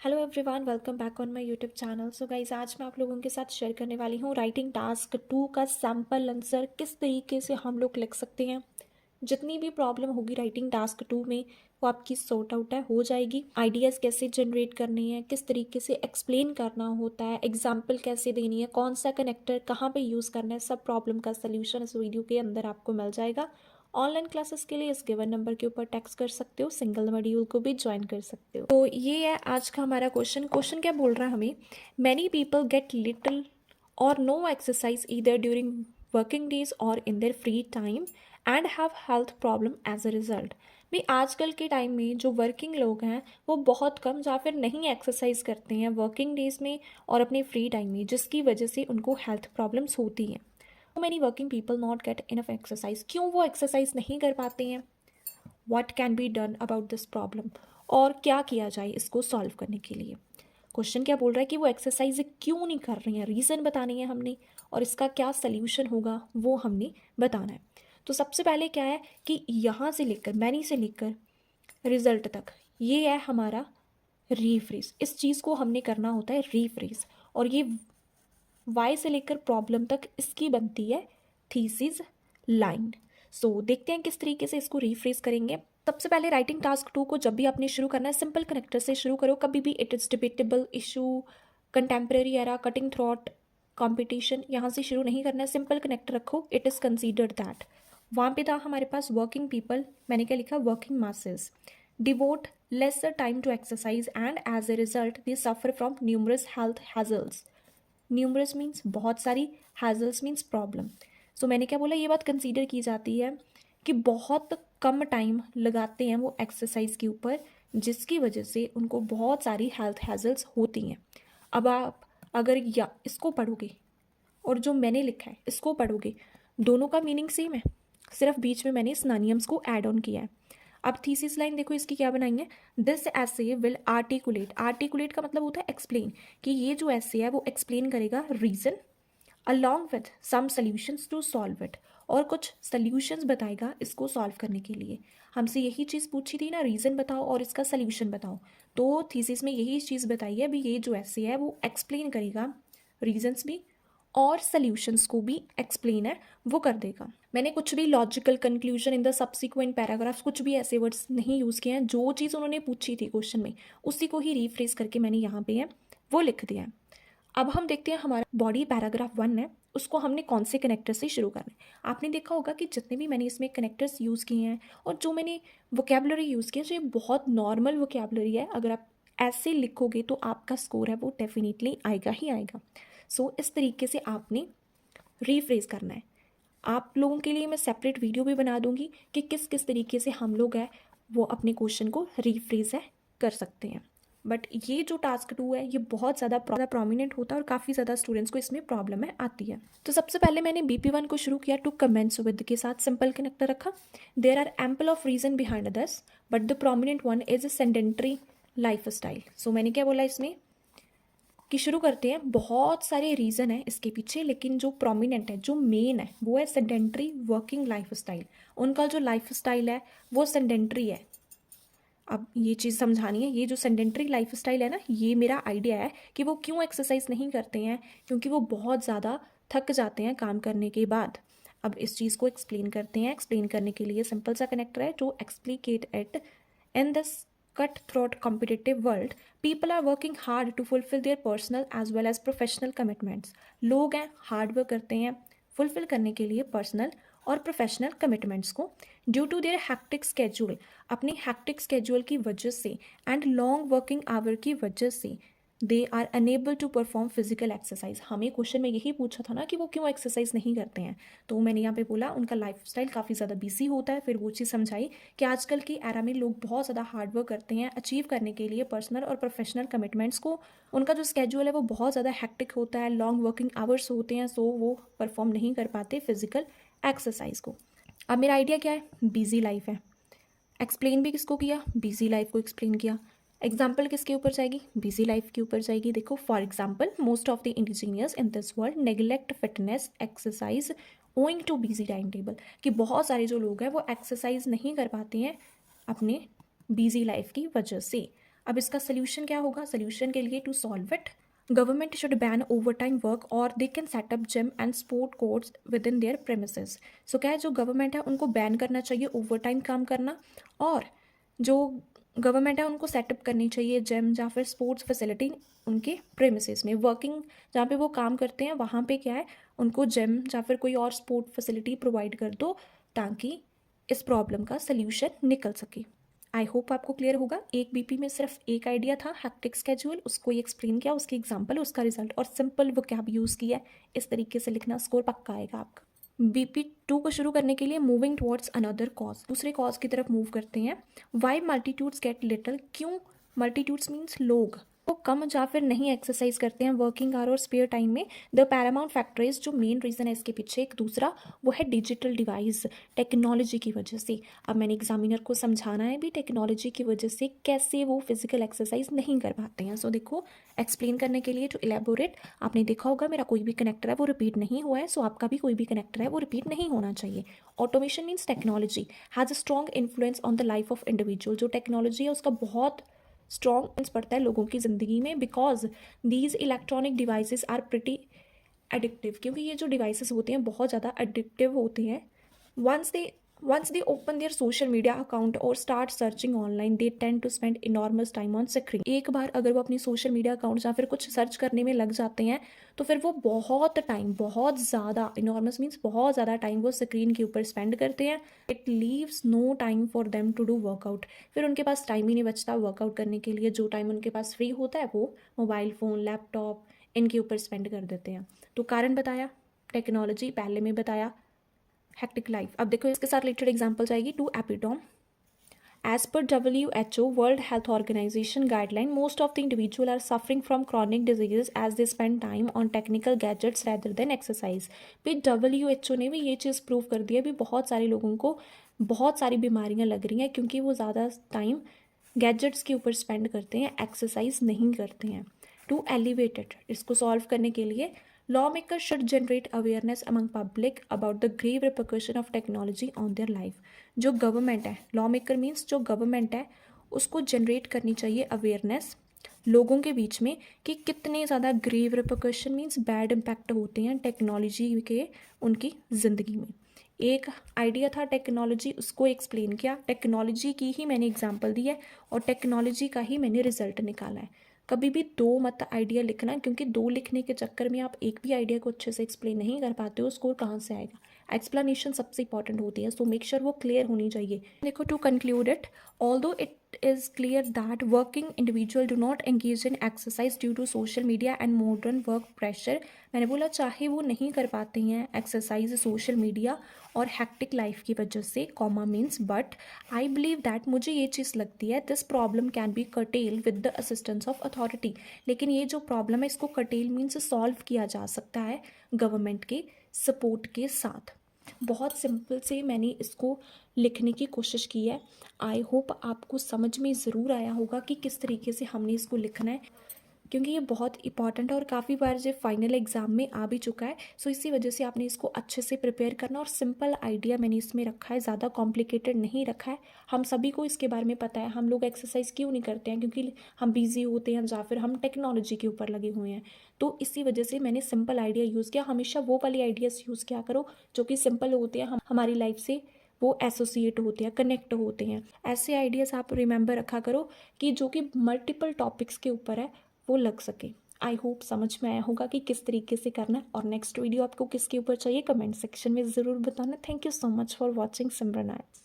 Hello everyone, welcome back on my YouTube channel. So guys, आज मैं आप लोगों के साथ शेयर करने वाली हूँ राइटिंग टास्क 2 का सैम्पल आंसर किस तरीके से हम लोग लिख सकते हैं। जितनी भी प्रॉब्लम होगी राइटिंग टास्क 2 में वो आपकी सॉर्ट आउट है, हो जाएगी। आइडियाज़ कैसे जनरेट करनी है, किस तरीके से एक्सप्लेन करना होता है, एग्जाम्पल कैसे देनी है, कौन सा कनेक्टर कहाँ पे यूज़ करना है, सब प्रॉब्लम का सल्यूशन इस वीडियो के अंदर आपको मिल जाएगा। ऑनलाइन क्लासेस के लिए इस गिवन नंबर के ऊपर टेक्स्ट कर सकते हो, सिंगल मॉड्यूल को भी ज्वाइन कर सकते हो। तो ये है आज का हमारा क्वेश्चन क्या बोल रहा है हमें। Many people get little or no exercise either during working days or in their free time and have health problem as a result. भी आजकल के टाइम में जो वर्किंग लोग हैं वो बहुत कम या फिर नहीं एक्सरसाइज करते हैं वर्किंग डेज में और अपने फ्री टाइम में, जिसकी वजह से उनको हेल्थ प्रॉब्लम्स होती हैं। Many working people not get enough exercise, क्यों वो एक्सरसाइज नहीं कर पाते हैं। What can be done about this problem, और क्या किया जाए इसको सॉल्व करने के लिए। क्वेश्चन क्या बोल रहा है कि वो एक्सरसाइज क्यों नहीं कर रही हैं, रीज़न बतानी है हमने, और इसका क्या सल्यूशन होगा वो हमने बताना है। तो सबसे पहले क्या है कि यहाँ से लेकर मैनी से लेकर रिजल्ट तक ये है हमारा रीफ्रेज। इस चीज़ को हमने करना होता है रीफ्रेज, और ये वाई से लेकर प्रॉब्लम तक इसकी बनती है थीसिस लाइन। सो देखते हैं किस तरीके से इसको रीफ्रेज करेंगे। सबसे पहले राइटिंग टास्क 2 को जब भी आपने शुरू करना है सिंपल कनेक्टर से शुरू करो। कभी भी it is debatable, issue, contemporary era, cutting throat, competition, यहाँ से शुरू नहीं करना है। सिंपल कनेक्टर रखो, इट इज़ कंसीडर्ड दैट। वहाँ पे था हमारे पास वर्किंग पीपल, मैंने क्या लिखा, working masses devote lesser time to exercise and as a result they suffer from numerous health hazards. Numerous means बहुत सारी, हैजल्स मीन्स प्रॉब्लम। सो मैंने क्या बोला, ये बात कंसीडर की जाती है कि बहुत कम टाइम लगाते हैं वो एक्सरसाइज के ऊपर, जिसकी वजह से उनको बहुत सारी हेल्थ हैजल्स होती हैं। अब आप अगर या इसको पढ़ोगे और जो मैंने लिखा है इसको पढ़ोगे, दोनों का मीनिंग सेम है, सिर्फ बीच में मैंने स्नानियम्स को ऐड ऑन किया है। अब थीसिस लाइन देखो इसकी क्या बनाएंगे, दिस ऐसे विल आर्टिकुलेट। आर्टिकुलेट का मतलब होता है एक्सप्लेन, कि ये जो ऐसे है वो एक्सप्लेन करेगा reason along with some solutions to solve it, और कुछ सॉल्यूशंस बताएगा इसको सॉल्व करने के लिए। हमसे यही चीज़ पूछी थी ना, रीज़न बताओ और इसका सॉल्यूशन बताओ। तो थीसिस में यही चीज़ बताई है, अभी ये जो ऐसे है वो एक्सप्लेन करेगा रीजन्स भी और सॉल्यूशंस को भी एक्सप्लेन है वो कर देगा। मैंने कुछ भी logical conclusion in the subsequent paragraphs, कुछ भी ऐसे वर्ड्स नहीं यूज़ किए हैं। जो चीज़ उन्होंने पूछी थी क्वेश्चन में उसी को ही रीफ्रेज करके मैंने यहाँ पे है वो लिख दिया है। अब हम देखते हैं हमारा बॉडी पैराग्राफ 1 है, उसको हमने कौन से कनेक्टर से शुरू करना है। आपने देखा होगा कि जितने भी मैंने इसमें कनेक्टर्स यूज़ किए हैं और जो मैंने वोकेबलरी यूज़ किया है, ये बहुत नॉर्मल वोकेबलरी है। अगर आप ऐसे लिखोगे तो आपका स्कोर है वो डेफिनेटली आएगा ही आएगा। सो इस तरीके से आपने रीफ्रेज करना है। आप लोगों के लिए मैं सेपरेट वीडियो भी बना दूंगी कि किस किस तरीके से हम लोग है वो अपने क्वेश्चन को रीफ्रेज है कर सकते हैं। बट ये जो टास्क 2 है ये बहुत ज़्यादा प्रोमिनेंट होता है और काफ़ी ज़्यादा स्टूडेंट्स को इसमें प्रॉब्लम है आती है। तो सबसे पहले मैंने BP1 को शुरू किया, टू कमेंट्स विद के साथ सिंपल कनेक्टर रखा। There are ample of reason behind this but the prominent one is a sedentary life style. So मैंने क्या बोला इसमें कि शुरू करते हैं, बहुत सारे रीज़न है इसके पीछे, लेकिन जो प्रोमिनेंट है, जो मेन है, वो है सेडेंट्री वर्किंग लाइफ स्टाइल। उनका जो लाइफ स्टाइल है वो सेडेंट्री है। अब ये चीज़ समझानी है, ये जो सेडेंट्री लाइफ स्टाइल है ना, ये मेरा आइडिया है कि वो क्यों एक्सरसाइज नहीं करते हैं, क्योंकि वो बहुत ज़्यादा थक जाते हैं काम करने के बाद। अब इस चीज़ को एक्सप्लेन करते हैं। एक्सप्लेन करने के लिए सिंपल सा कनेक्टर है जो explicate it. In this cutthroat competitive world, people are working hard to fulfill their personal as well as professional commitments. लोग हैं हार्ड वर्क करते हैं फुलफिल करने के लिए पर्सनल और प्रोफेशनल कमिटमेंट्स को, due to their hectic schedule, अपने हैक्टिक स्केड्यूल की वजह से एंड लॉन्ग वर्किंग आवर की वजह से they are unable to perform physical exercise. हमें क्वेश्चन में यही पूछा था ना कि वो क्यों एक्सरसाइज नहीं करते हैं, तो मैंने यहाँ पे बोला उनका लाइफ स्टाइल काफ़ी ज़्यादा बिजी होता है। फिर वो चीज़ समझाई कि आजकल की एरा में लोग बहुत ज़्यादा हार्ड वर्क करते हैं अचीव करने के लिए पर्सनल और प्रोफेशनल कमिटमेंट्स को। उनका जो स्केड्यूल है वो बहुत ज़्यादा हैक्टिक होता है, लॉन्ग वर्किंग आवर्स होते हैं, सो वो परफॉर्म नहीं कर पाते फिजिकल एक्सरसाइज को। अब मेरा आइडिया क्या है, बिजी लाइफ है। एक्सप्लेन भी किसको किया, बिजी लाइफ को एक्सप्लेन किया। एग्जाम्पल किसके ऊपर जाएगी, बिजी लाइफ के ऊपर जाएगी। देखो for example, most of the indigenous in this world neglect fitness exercise owing too busy time table, कि बहुत सारे जो लोग हैं वो एक्सरसाइज नहीं कर पाते हैं अपने बिजी लाइफ की वजह से। अब इसका सोल्यूशन क्या होगा? सोल्यूशन के लिए to solve it government should ban over time work और they can setup gym and sport courts with in their premises. So क्या है, जो गवर्नमेंट है उनको बैन करना चाहिए ओवर टाइम काम करना, और जो गवर्नमेंट है उनको सेटअप करनी चाहिए जिम या फिर स्पोर्ट्स फैसिलिटी उनके प्रेमिसेस में। वर्किंग जहाँ पे वो काम करते हैं वहाँ पे क्या है, उनको जिम या फिर कोई और स्पोर्ट फैसिलिटी प्रोवाइड कर दो ताकि इस प्रॉब्लम का सल्यूशन निकल सके। आई होप आपको क्लियर होगा। एक बीपी में सिर्फ एक आइडिया था, हैक्टिक स्केड्यूल, उसको ही एक्सप्लेन किया, उसकी एग्जांपल, उसका रिजल्ट, और सिंपल वोकैब यूज़ किया। इस तरीके से लिखना, स्कोर पक्का आएगा आपका। BP2 को शुरू करने के लिए मूविंग टुवर्ड्स अनदर कॉज, दूसरे कॉज की तरफ मूव करते हैं। वाई मल्टीट्यूड्स गेट लिटल, क्यों मल्टीट्यूड्स मीन्स लोग वो कम या फिर नहीं एक्सरसाइज करते हैं वर्किंग आवर और स्पेयर टाइम में। द पैरामाउंट फैक्टर इज, जो मेन रीज़न है इसके पीछे एक दूसरा, वो है डिजिटल डिवाइस, टेक्नोलॉजी की वजह से। अब मैंने एग्जामिनर को समझाना है भी टेक्नोलॉजी की वजह से कैसे वो फिजिकल एक्सरसाइज नहीं कर पाते हैं। सो देखो, एक्सप्लेन करने के लिए जो इलेबोरेट, आपने देखा होगा मेरा कोई भी कनेक्टर है वो रिपीट नहीं हुआ है, सो आपका भी कोई भी कनेक्टर है वो रिपीट नहीं होना चाहिए। Automation means technology has a strong influence on the life of individual, जो टेक्नोलॉजी है उसका बहुत स्ट्रॉन्ग इन्फ्लुएंस पड़ता है लोगों की ज़िंदगी में, because these electronic devices are pretty addictive, क्योंकि ये जो डिवाइसेस होते हैं बहुत ज़्यादा एडिक्टिव होते हैं। once they open their social media account or start searching online, they tend to spend enormous time on screen। एक बार अगर वो अपनी सोशल मीडिया अकाउंट या फिर कुछ सर्च करने में लग जाते हैं तो फिर वो बहुत टाइम, बहुत ज़्यादा, इनॉर्मस मीन्स बहुत ज़्यादा टाइम वो स्क्रीन के ऊपर स्पेंड करते हैं। It leaves no time for them to do workout, फिर उनके पास टाइम ही नहीं बचता वर्कआउट करने के लिए। जो टाइम उनके पास फ्री होता है वो मोबाइल फ़ोन, लैपटॉप इनके ऊपर स्पेंड कर देते हैं। तो कारण बताया टेक्नोलॉजी, पहले में बताया हेक्टिक लाइफ। अब देखो इसके साथ रिलेटेड एग्जांपल्स आएगी to epitome. As per WHO, World Health Organization guideline, most of the individual are suffering from chronic diseases as they spend time on technical gadgets rather than exercise। भी WHO ने भी ये चीज़ prove कर दिया भी बहुत सारे लोगों को बहुत सारी बीमारियां लग रही हैं क्योंकि वो ज़्यादा टाइम गैजेट्स के ऊपर स्पेंड करते हैं, एक्सरसाइज नहीं करते हैं। टू एलिवेटेड, इसको सॉल्व करने के लिए lawmakers should generate awareness among public about the grave repercussion of technology on their life। जो गवर्नमेंट है, लॉमेकर मीन्स जो गवर्नमेंट है, उसको जनरेट करनी चाहिए अवेयरनेस लोगों के बीच में कि कितने ज़्यादा ग्रेव रिpercussion मीन्स बैड इम्पैक्ट होते हैं टेक्नोलॉजी के उनकी ज़िंदगी में। एक आइडिया था टेक्नोलॉजी, उसको एक्सप्लेन किया, टेक्नोलॉजी की ही मैंने एग्जांपल दी है और टेक्नोलॉजी का ही मैंने रिजल्ट निकाला है। कभी भी दो मत आइडिया लिखना, क्योंकि दो लिखने के चक्कर में आप एक भी आइडिया को अच्छे से एक्सप्लेन नहीं कर पाते हो, स्कोर कहाँ से आएगा। एक्सप्लेनेशन सबसे इंपॉर्टेंट होती है, सो मेक श्योर वो क्लियर होनी चाहिए। देखो, to conclude it, although it is clear that working individual do not engage in exercise due to social media and modern work pressure। मैंने बोला चाहे वो नहीं कर पाते हैं एक्सरसाइज सोशल मीडिया और हैक्टिक लाइफ की वजह से, comma means, but I believe that, मुझे ये चीज़ लगती है, this problem can be cartel with the assistance of authority. लेकिन ये जो प्रॉब्लम है इसको कर्टेल मीन्स सॉल्व किया जा सकता है गवर्नमेंट के सपोर्ट के साथ। बहुत सिंपल से मैंने इसको लिखने की कोशिश की है। आई होप आपको समझ में ज़रूर आया होगा कि किस तरीके से हमने इसको लिखना है, क्योंकि ये बहुत इंपॉर्टेंट है और काफ़ी बार जो फाइनल एग्ज़ाम में आ भी चुका है। सो इसी वजह से आपने इसको अच्छे से प्रिपेयर करना, और सिंपल आइडिया मैंने इसमें रखा है, ज़्यादा कॉम्प्लिकेटेड नहीं रखा है। हम सभी को इसके बारे में पता है हम लोग एक्सरसाइज क्यों नहीं करते हैं, क्योंकि हम बिजी होते हैं या फिर हम टेक्नोलॉजी के ऊपर लगे हुए हैं। तो इसी वजह से मैंने सिंपल आइडिया यूज़ किया। हमेशा वो वाली आइडियाज़ यूज़ किया करो जो कि सिंपल होते हैं, हम हमारी लाइफ से वो एसोसिएट होते हैं, कनेक्ट होते हैं। ऐसे आइडियाज़ आप रिमेंबर रखा करो कि जो कि मल्टीपल टॉपिक्स के ऊपर है वो लग सके। आई होप समझ में आया होगा कि किस तरीके से करना है, और नेक्स्ट वीडियो आपको किसके ऊपर चाहिए कमेंट सेक्शन में ज़रूर बताना। Thank you so much for watching Simran arts.